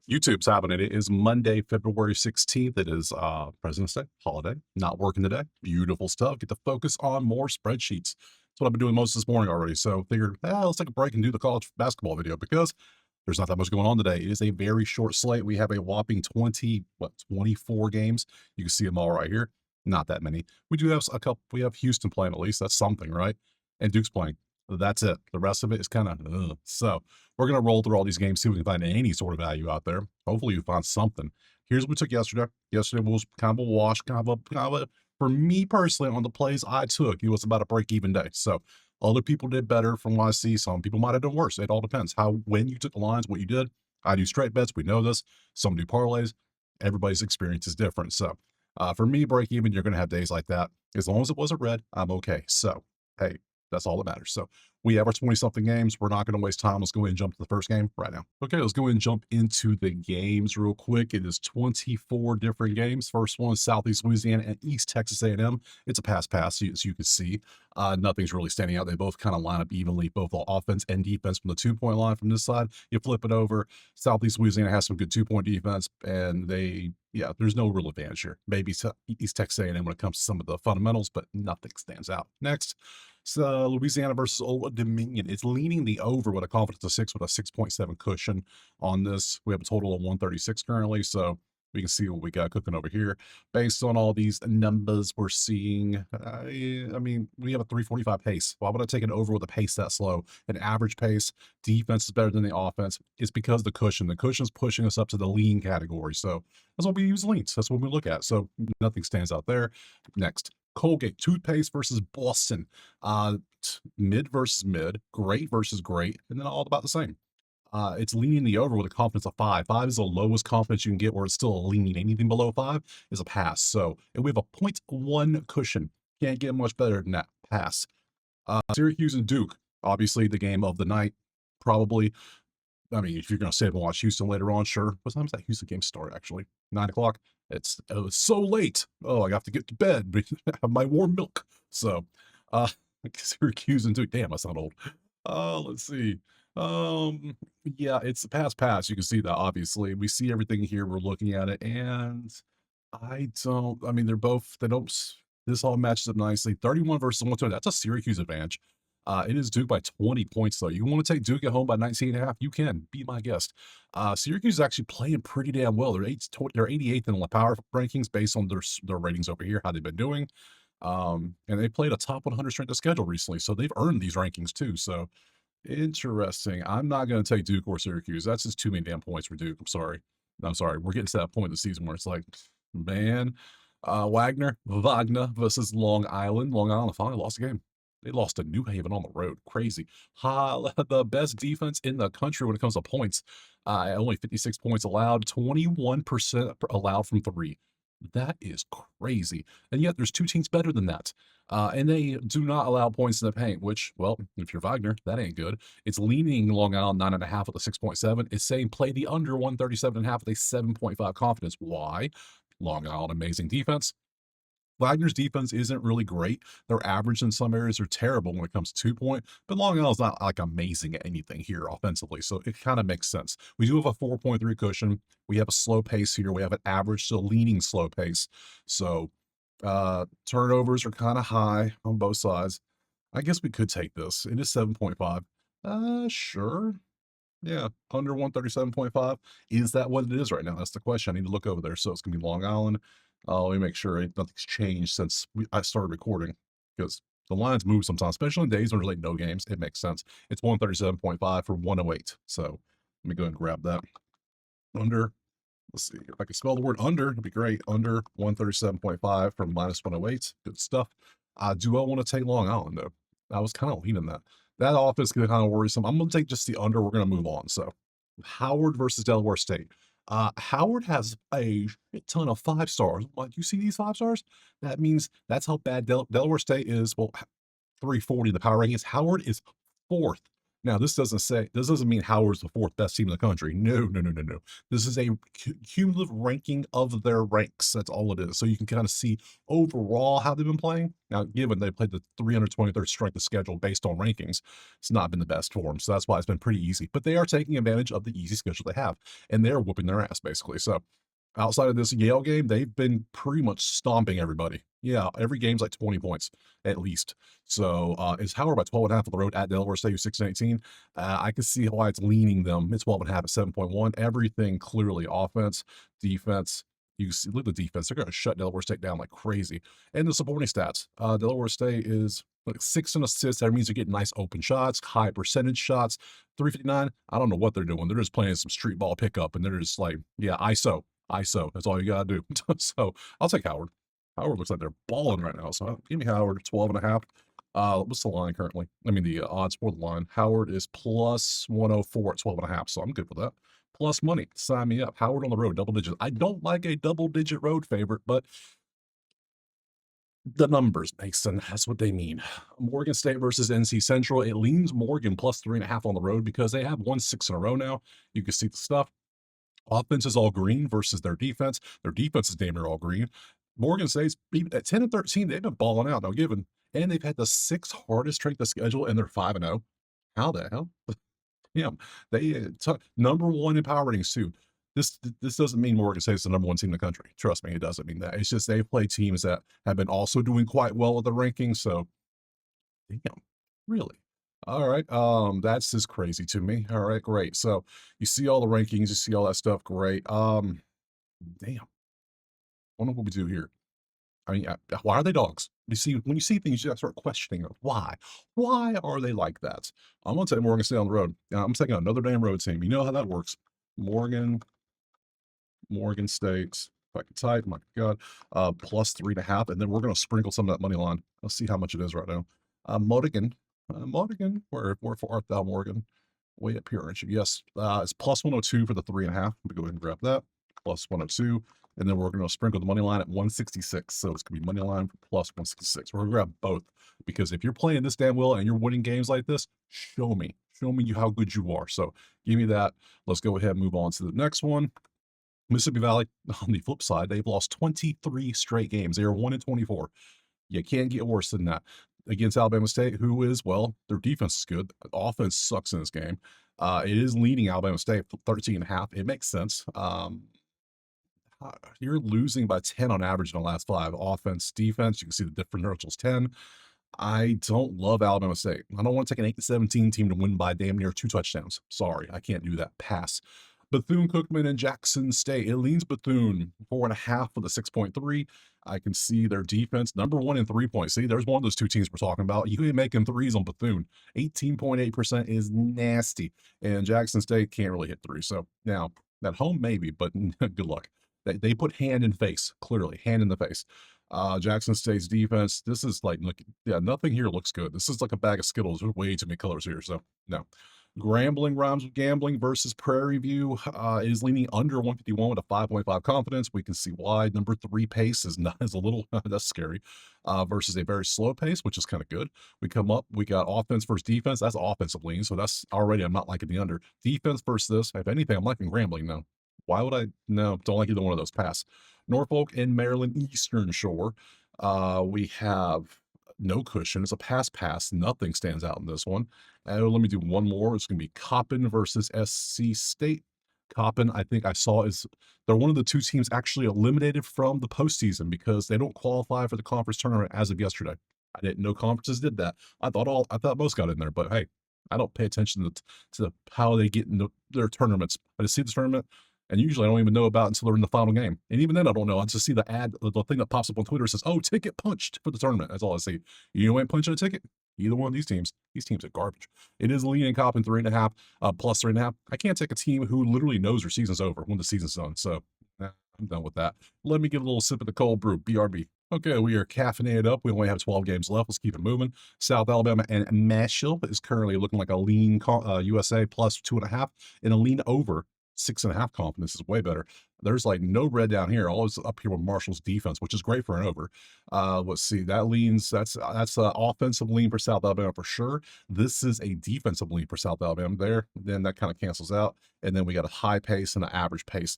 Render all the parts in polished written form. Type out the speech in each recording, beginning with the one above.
YouTube's happening. It is Monday, February 16th. It is President's Day, holiday. Not working today. Beautiful stuff. Get to focus on more spreadsheets. That's what I've been doing most this morning already. So figured, let's take a break and do the college basketball video because there's not that much going on today. It is a very short slate. We have a whopping 24 games. You can see them all right here. Not that many. We do have a couple. We have Houston playing at least. That's something, right? And Duke's playing. That's it. The rest of it is kind of so. We're going to roll through all these games, see if we can find any sort of value out there. Hopefully you find something. Here's what we took yesterday. Yesterday was kind of a wash, for me personally, on the plays I took, it was about a break-even day. So other people did better from what I see. Some people might have done worse. It all depends when you took the lines, what you did. I do straight bets. We know this. Some do parlays. Everybody's experience is different. So for me, break-even, you're going to have days like that. As long as it wasn't red, I'm okay. So, hey, that's all that matters. So we have our 20-something games. We're not going to waste time. Let's go ahead and jump to the first game right now. Okay, let's go ahead and jump into the games real quick. It is 24 different games. First one is Southeast Louisiana and East Texas A&M. It's a pass, as you can see. Nothing's really standing out. They both kind of line up evenly, both on offense and defense from the two-point line from this side. You flip it over. Southeast Louisiana has some good two-point defense, and there's no real advantage here. Maybe East Texas A&M when it comes to some of the fundamentals, but nothing stands out. Next, so Louisiana versus Old Dominion. It's leaning the over with a confidence of 6 with a 6.7 cushion on this. We have a total of 136 currently, so we can see what we got cooking over here. Based on all these numbers we're seeing, we have a 345 pace. Why would I take it over with a pace that slow? An average pace, defense is better than the offense. It's because the cushion. The cushion's pushing us up to the lean category. So that's what we use leans. That's what we look at. So nothing stands out there. Next, Colgate toothpaste versus Boston. Mid versus mid, great versus great, and then all about the same. It's leaning the over with a confidence of 5. 5 is the lowest confidence you can get where it's still a lean. Anything below 5 is a pass. So, and we have a point 0.1 cushion. Can't get much better than that. Pass. Syracuse and Duke, obviously the game of the night. Probably. I mean, if you're going to sit and watch Houston later on, sure. What time does that Houston game start, actually? 9 o'clock? It's so late. Oh, I have to get to bed, have my warm milk. So, uh, Syracuse and Duke. Damn, I sound old. Let's see. Yeah, it's a pass. You can see that, obviously. We see everything here. We're looking at it, and they don't, this all matches up nicely. 31 versus 120. That's a Syracuse advantage. It is Duke by 20 points, though. You want to take Duke at home by 19.5? You can. Be my guest. Syracuse is actually playing pretty damn well. They're 88th in the power rankings based on their ratings over here, how they've been doing. And they played a top 100 strength of schedule recently, so they've earned these rankings too. So interesting. I'm not going to take Duke or Syracuse. That's just too many damn points for Duke. I'm sorry. We're getting to that point of the season where it's like, man, Wagner versus Long Island. Long Island finally lost a game. They lost to New Haven on the road. Crazy. The best defense in the country when it comes to points. Only 56 points allowed, 21% allowed from 3. That is crazy. And yet there's 2 teams better than that. And they do not allow points in the paint, which, well, if you're Wagner, that ain't good. It's leaning Long Island 9.5 with a 6.7. It's saying play the under 137.5 with a 7.5 confidence. Why? Long Island, amazing defense. Wagner's defense isn't really great. They're average in some areas. They're terrible when it comes to 2-point, but Long Island's not like amazing at anything here offensively. So it kind of makes sense. We do have a 4.3 cushion. We have a slow pace here. We have an average to leaning slow pace. So turnovers are kind of high on both sides. I guess we could take this. It is 7.5. Sure. Yeah, under 137.5. Is that what it is right now? That's the question. I need to look over there. So it's gonna be Long Island. Let me make sure nothing's changed since I started recording, because the lines move sometimes, especially on days when there's like no games. It makes sense. It's 137.5 for 108. So let me go and grab that. Under, let's see. If I can spell the word under, it'd be great. Under 137.5 from minus 108. Good stuff. Do I want to take Long Island, though? I was kind of leaning that. That offense is kind of worrisome. I'm going to take just the under. We're going to move on. So Howard versus Delaware State. Howard has a shit ton of 5 stars. Like, you see these 5 stars? That means that's how bad Delaware State is. Well, 340 the power rankings. Howard is 4th. Now, this doesn't mean Howard's the fourth best team in the country. No, no, no, no, no. This is a cumulative ranking of their ranks. That's all it is. So you can kind of see overall how they've been playing. Now, given they played the 323rd strength of schedule based on rankings, it's not been the best for them. So that's why it's been pretty easy. But they are taking advantage of the easy schedule they have, and they're whooping their ass basically. So outside of this Yale game, they've been pretty much stomping everybody. Yeah, every game's like 20 points at least. So is Howard by 12 and a half on the road at Delaware State, who's 6-18. I can see why it's leaning them. It's 12 and a half at 7.1. Everything clearly offense, defense. You see, look at the defense. They're going to shut Delaware State down like crazy. And the supporting stats. Delaware State is like 6 in assists. That means they're getting nice open shots, high percentage shots. 359. I don't know what they're doing. They're just playing some street ball pickup, and they're just like, yeah, ISO. That's all you gotta do. So I'll take Howard. Howard looks like they're balling right now. So give me Howard 12 and a half. What's the line currently? I mean, the odds for the line. Howard is plus 104 at 12 and a half. So I'm good with that. Plus money. Sign me up. Howard on the road, double digits. I don't like a double digit road favorite, but the numbers, Mason. That's what they mean. Morgan State versus NC Central. It leans Morgan plus 3.5 on the road because they have won 6 in a row now. You can see the stuff. Offense is all green versus their defense. Their defense is damn near all green. Morgan State's at 10 and 13. They've been balling out now, given, and they've had the 6th hardest strength of schedule, and they're 5-0. How the hell? Yeah, they number one in power ratings too. This doesn't mean Morgan State's the number one team in the country. Trust me, it doesn't mean that. It's just they play teams that have been also doing quite well with the rankings. So, damn, really. All right. That's just crazy to me. All right, great. So you see all the rankings, you see all that stuff. Great. Damn. I wonder what we do here. I mean, why are they dogs? You see, when you see things, you gotta start questioning why. Why are they like that? I'm gonna take Morgan State on the road. I'm taking another damn road team. You know how that works. Morgan State. If I can type, my God, plus 3.5, and then we're gonna sprinkle some of that money line. Let's see how much it is right now. Morgan, where art thou, Morgan? Way up here, aren't you? Yes, it's plus 102 for the 3.5. Let me go ahead and grab that. Plus 102. And then we're going to sprinkle the money line at 166. So it's going to be money line for plus 166. We're going to grab both because if you're playing this damn well and you're winning games like this, show me how good you are. So give me that. Let's go ahead and move on to the next one. Mississippi Valley, on the flip side, they've lost 23 straight games. They are 1-24. You can't get worse than that. Against Alabama State, who is, well, their defense is good. Offense sucks in this game. It is leading Alabama State for 13.5. It makes sense. You're losing by 10 on average in the last 5. Offense, defense, you can see the differentials 10. I don't love Alabama State. I don't want to take an 8-17 team to win by damn near 2 touchdowns. Sorry, I can't do that. Pass. Bethune-Cookman and Jackson State. It leans Bethune 4.5 with a 6.3. I can see their defense, number 1 in 3-point. See, there's one of those 2 teams we're talking about. You ain't making threes on Bethune. 18.8% is nasty. And Jackson State can't really hit 3. So now, at home, maybe, but good luck. They put hand in face, clearly, hand in the face. Jackson State's defense, this is like, look, yeah, nothing here looks good. This is like a bag of Skittles. There's way too many colors here, so no. Grambling rhymes with gambling versus Prairie View is leaning under 151 with a 5.5 confidence. We can see why. Number 3 pace is not as a little that's scary versus a very slow pace, which is kind of good. We come up, we got offense versus defense. That's offensive lean, so that's already I'm not liking the under. Defense versus this. If anything, I'm liking Grambling now. Why would I? No, don't like either one of those. Pass. Norfolk and Maryland Eastern Shore. We have no cushion. It's a pass. Nothing stands out in this one. Let me do one more. It's going to be Coppin versus SC State. Coppin, I think I saw they're one of the 2 teams actually eliminated from the postseason because they don't qualify for the conference tournament as of yesterday. I didn't know conferences did that. I thought most got in there, but hey, I don't pay attention to how they get into their tournaments. I just see the tournament. And usually I don't even know about it until they're in the final game. And even then I don't know. I just see the ad, the thing that pops up on Twitter says, oh, ticket punched for the tournament. That's all I see. You ain't punching a ticket. Either one of these teams are garbage. It is leaning Coppin 3.5, plus 3.5. I can't take a team who literally knows their season's over when the season's done. So I'm done with that. Let me get a little sip of the cold brew, BRB. Okay, we are caffeinated up. We only have 12 games left. Let's keep it moving. South Alabama and Nashville is currently looking like a lean USA plus 2.5 and a lean over 6.5 confidence is way better. There's like no red down here. All is up here with Marshall's defense, which is great for an over. Let's see. That's offensive lean for South Alabama for sure. This is a defensive lean for South Alabama there. Then that kind of cancels out. And then we got a high pace and an average pace.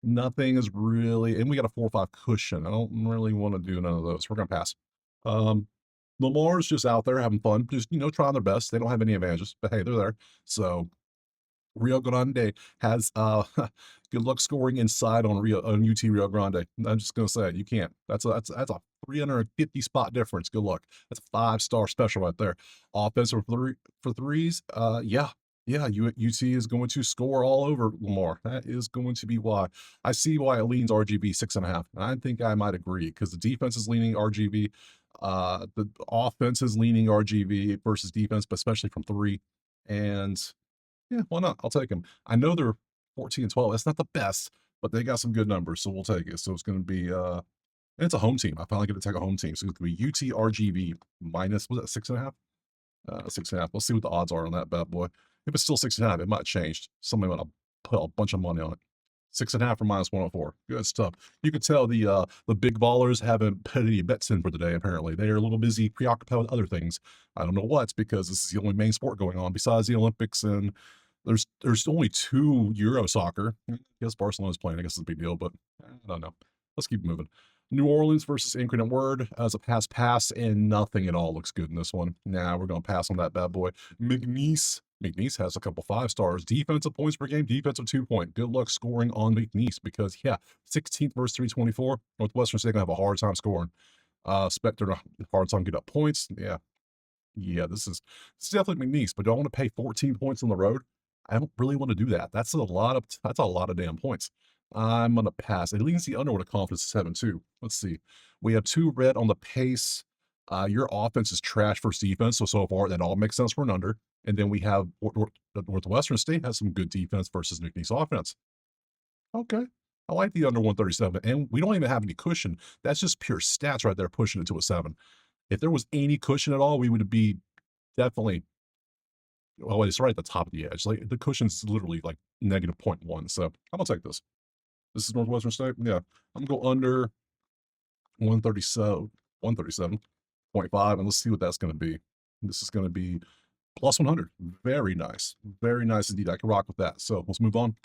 Nothing is really, and we got a 4-5 cushion. I don't really want to do none of those. We're gonna pass. Um, Lamar's just out there having fun, just trying their best. They don't have any advantages, but hey, they're there. So Rio Grande has good luck scoring inside on UT Rio Grande. I'm just gonna say it. You can't. That's a 350 spot difference. Good luck. That's a 5-star special right there. Offensive for threes. Yeah. UT is going to score all over Lamar. That is going to be why. I see why it leans RGB 6.5. I think I might agree because the defense is leaning RGB. The offense is leaning RGB versus defense, but especially from three. And yeah, why not? I'll take them. I know they're 14 and 12. That's not the best, but they got some good numbers, so we'll take it. So it's going to be and it's a home team. I finally get to take a home team. So it's going to be UTRGV minus, was that 6.5? 6.5. Let's see what the odds are on that bad boy. If it's still 6.5, it might have changed. Somebody might have put a bunch of money on it. 6.5 for minus 104. Good stuff. You can tell the big ballers haven't put any bets in for the day, apparently. They are a little busy, preoccupied with other things. I don't know what's because this is the only main sport going on besides the Olympics, and there's only 2 Euro soccer. I guess Barcelona's playing. I guess it's a big deal, but I don't know. Let's keep moving. New Orleans versus Infinite Word as a pass, and nothing at all looks good in this one. Nah, we're going to pass on that bad boy. McNeese has a couple 5-stars. Defensive points per game, defensive 2-point. Good luck scoring on McNeese because, yeah, 16th versus 324. Northwestern State going to have a hard time scoring. Spectre, hard time getting up points. Yeah, this is definitely McNeese, but do I want to pay 14 points on the road? I don't really want to do that. That's a lot of damn points. I'm gonna pass. It leans the under with a confidence of 7-2. Let's see. We have 2 red on the pace. Your offense is trash versus defense, so far that all makes sense for an under. And then we have Northwestern State has some good defense versus McNeese offense. Okay. I like the under 137, and we don't even have any cushion. That's just pure stats right there, pushing it to a 7. If there was any cushion at all, we would be definitely, well, it's right at the top of the edge. Like the cushion's literally like negative -0.1. So I'm gonna take this. This is Northwestern State. Yeah, I'm gonna go under 137, 137.5, and let's see what that's gonna be. This is gonna be plus 100. Very nice. Very nice indeed. I can rock with that. So let's move on.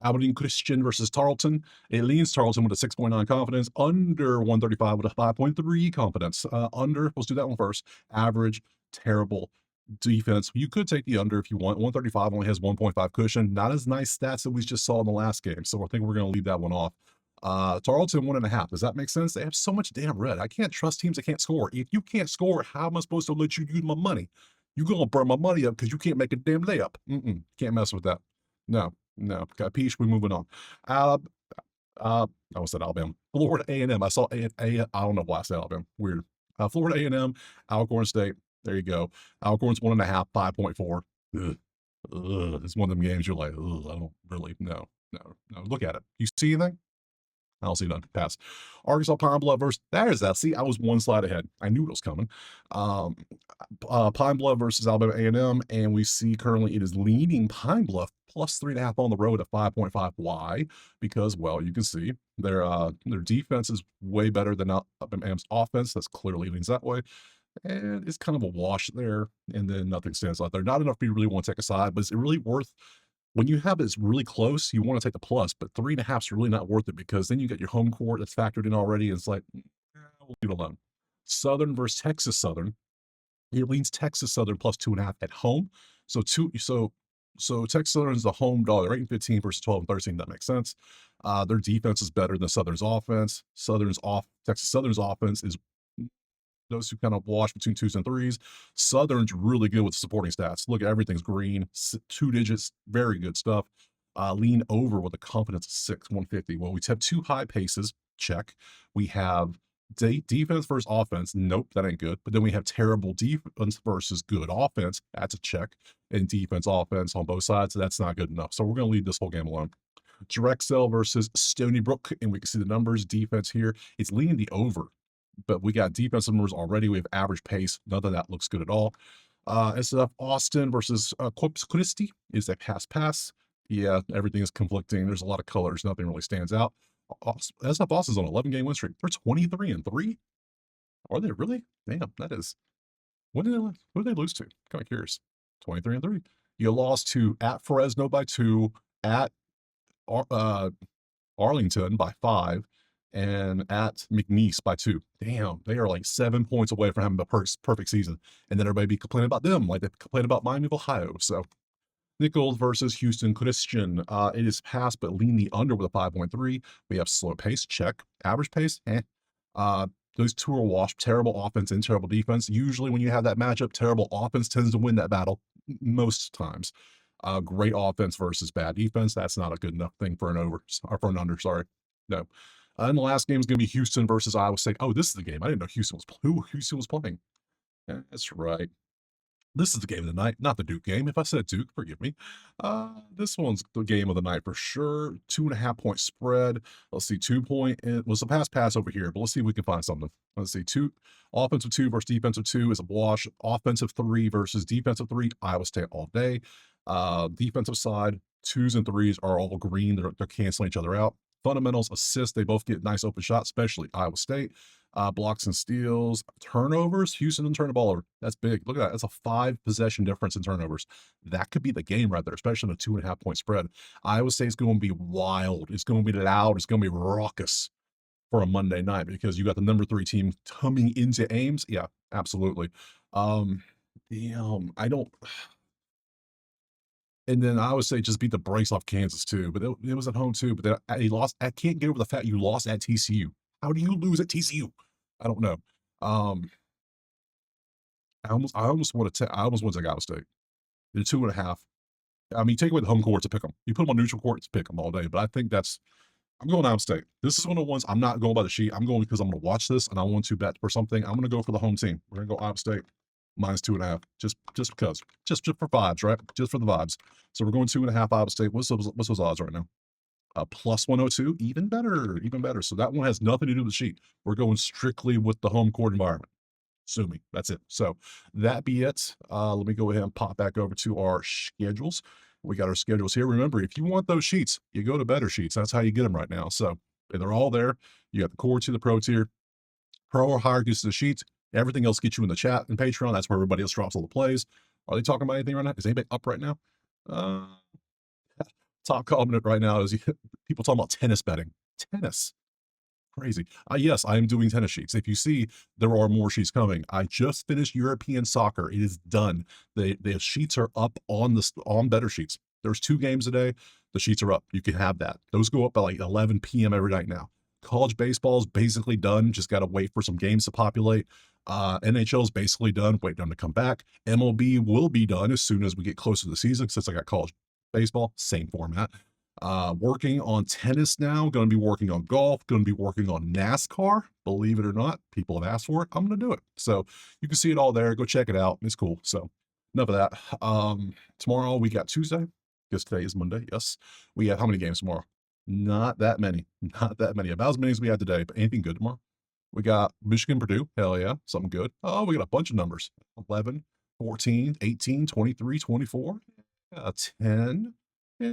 Aberdeen Christian versus Tarleton. It leans Tarleton with a 6.9 confidence, under 135 with a 5.3 confidence. Under, let's do that one first. Average, terrible defense. You could take the under if you want. 135 only has 1.5 cushion. Not as nice stats that we just saw in the last game. So I think we're going to leave that one off. Tarleton 1.5. Does that make sense? They have so much damn red. I can't trust teams that can't score. If you can't score, how am I supposed to let you use my money? You're going to burn my money up because you can't make a damn layup. Can't mess with that. No. Capiche, we're moving on. Alab, I almost said Alabama. Florida A&M. I saw I don't know why I said Alabama. Weird. Florida A&M, Alcorn State. There you go. Alcorn's 1.5, 5.4. Ugh. It's one of them games you're like, ugh, I don't really, no. Look at it. You see anything? I don't see none. Pass. Arkansas Pine Bluff versus, there's that. See, I was one slide ahead. I knew it was coming. Pine Bluff versus Alabama A&M, and we see currently it is leaning Pine Bluff plus 3.5 on the road at 5.5. Why? Because, well, you can see their defense is way better than Alabama A&M's offense. That's clearly leans that way. And it's kind of a wash there, and then nothing stands out there. Not enough for you really want to take a side, but is it really worth, when you have it's really close, you want to take the plus, but 3.5 is really not worth it because then you get your home court that's factored in already. And it's like, we'll leave it alone. Southern versus Texas Southern. It leans Texas Southern plus 2.5 at home. So Texas Southern is the home dog. They're 8-15 versus 12-13. That makes sense. Their defense is better than Southern's offense. Texas Southern's offense is those who kind of wash between 2s and 3s. Southern's really good with supporting stats. Look, everything's green, 2 digits, very good stuff. Lean over with a confidence of 6, 150. Well, we have 2 high paces, check. We have defense versus offense. Nope, that ain't good. But then we have terrible defense versus good offense. That's a check. And defense, offense on both sides. So that's not good enough. So we're going to leave this whole game alone. Drexel versus Stony Brook, and we can see the numbers. Defense here, it's leaning the over, but we got defensive numbers already. We have average pace. None of that looks good at all. SF Austin versus Corpus Christi is a pass. Yeah, everything is conflicting. There's a lot of colors. Nothing really stands out. SF Austin's on 11-game win streak. They're 23-3. Are they really? Damn, that is. When did they lose? Who did they lose to? Kind of curious. 23-3. You lost to at Fresno by 2, at Ar- uh, Arlington by 5, and at McNeese by 2. Damn, they are like 7 points away from having the perfect season. And then everybody be complaining about them like they complain about Miami of Ohio. So Nichols versus Houston Christian. It is passed, but lean the under with a 5.3. We have slow pace, check. Average pace, eh. Uh, those two are washed. Terrible offense and terrible defense. Usually, when you have that matchup, terrible offense tends to win that battle most times. Great offense versus bad defense. That's not a good enough thing for an over or for an under. Sorry, no. And the last game is going to be Houston versus Iowa State. Oh, this is the game. I didn't know who Houston was playing. Yeah, that's right. This is the game of the night, not the Duke game. If I said Duke, forgive me. This one's the game of the night for sure. 2.5 point spread. Let's see, 2 point. It was a pass over here, but let's see if we can find something. Let's see, offensive 2 versus defensive 2 is a wash. Offensive 3 versus defensive 3. Iowa State all day. Defensive side, 2s and 3s are all green. They're canceling each other out. Fundamentals, assists, they both get nice open shots, especially Iowa State. Blocks and steals, turnovers. Houston didn't turn the ball over. That's big. Look at that. That's a 5 possession difference in turnovers. That could be the game right there, especially in a 2.5 point spread. Iowa State's going to be wild. It's going to be loud. It's going to be raucous for a Monday night because you got the number 3 team coming into Ames. Yeah, absolutely. Um, damn, I don't. And then I would say just beat the brakes off Kansas too, but it was at home too. But then he lost. I can't get over the fact you lost at TCU. How do you lose at TCU? I don't know. Um, I almost want to take Iowa State. They're 2.5. I mean, take away the home court to pick them. You put them on neutral court to pick them all day. But I think I'm going Iowa State. This is one of the ones I'm not going by the sheet. I'm going because I'm going to watch this and I want to bet for something. I'm going to go for the home team. We're going to go Iowa State minus 2.5, just because, just for vibes, right? Just for the vibes. So we're going 2.5 Iowa State. What's those odds right now? Plus 102, even better, even better. So that one has nothing to do with the sheet. We're going strictly with the home court environment. Sue me. That's it. So that be it. Let me go ahead and pop back over to our schedules. We got our schedules here. Remember, if you want those sheets, you go to Better Sheets. That's how you get them right now. So they're all there. You got the core tier, the pro tier. Pro or higher gets the sheets. Everything else gets you in the chat and Patreon. That's where everybody else drops all the plays. Are they talking about anything right now? Is anybody up right now? Uh, Top comment right now is people talking about tennis betting. Tennis. Crazy. Yes, I am doing tennis sheets. If you see, there are more sheets coming. I just finished European soccer. It is done. The sheets are up on Better Sheets. There's 2 games a day. The sheets are up. You can have that. Those go up by like 11 p.m. every night now. College baseball is basically done. Just got to wait for some games to populate. NHL is basically done. Wait for them to come back. MLB will be done as soon as we get closer to the season, since I got college baseball, same format. Working on tennis now, going to be working on golf, going to be working on NASCAR. Believe it or not, people have asked for it. I'm going to do it. So you can see it all there. Go check it out. It's cool. So enough of that. Tomorrow we got Tuesday because today is Monday. Yes. We have how many games tomorrow? Not that many. Not that many. About as many as we had today, but anything good tomorrow? We got Michigan, Purdue. Hell yeah. Something good. Oh, we got a bunch of numbers. 11, 14, 18, 23, 24, 10. Yeah,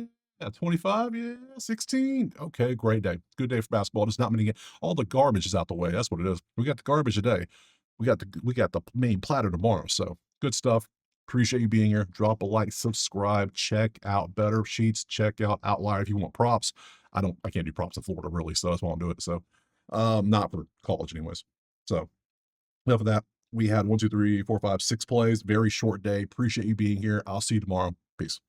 25, yeah, 16. Okay, great day. Good day for basketball. Just not many. All the garbage is out the way. That's what it is. We got the garbage today. We got the main platter tomorrow. So good stuff. Appreciate you being here. Drop a like, subscribe, check out Better Sheets, check out Outlier if you want props. I can't do props in Florida really, so that's why I don't do it. So not for college anyways. So enough of that. We had 1, 2, 3, 4, 5, 6 plays. Very short day. Appreciate you being here. I'll see you tomorrow. Peace.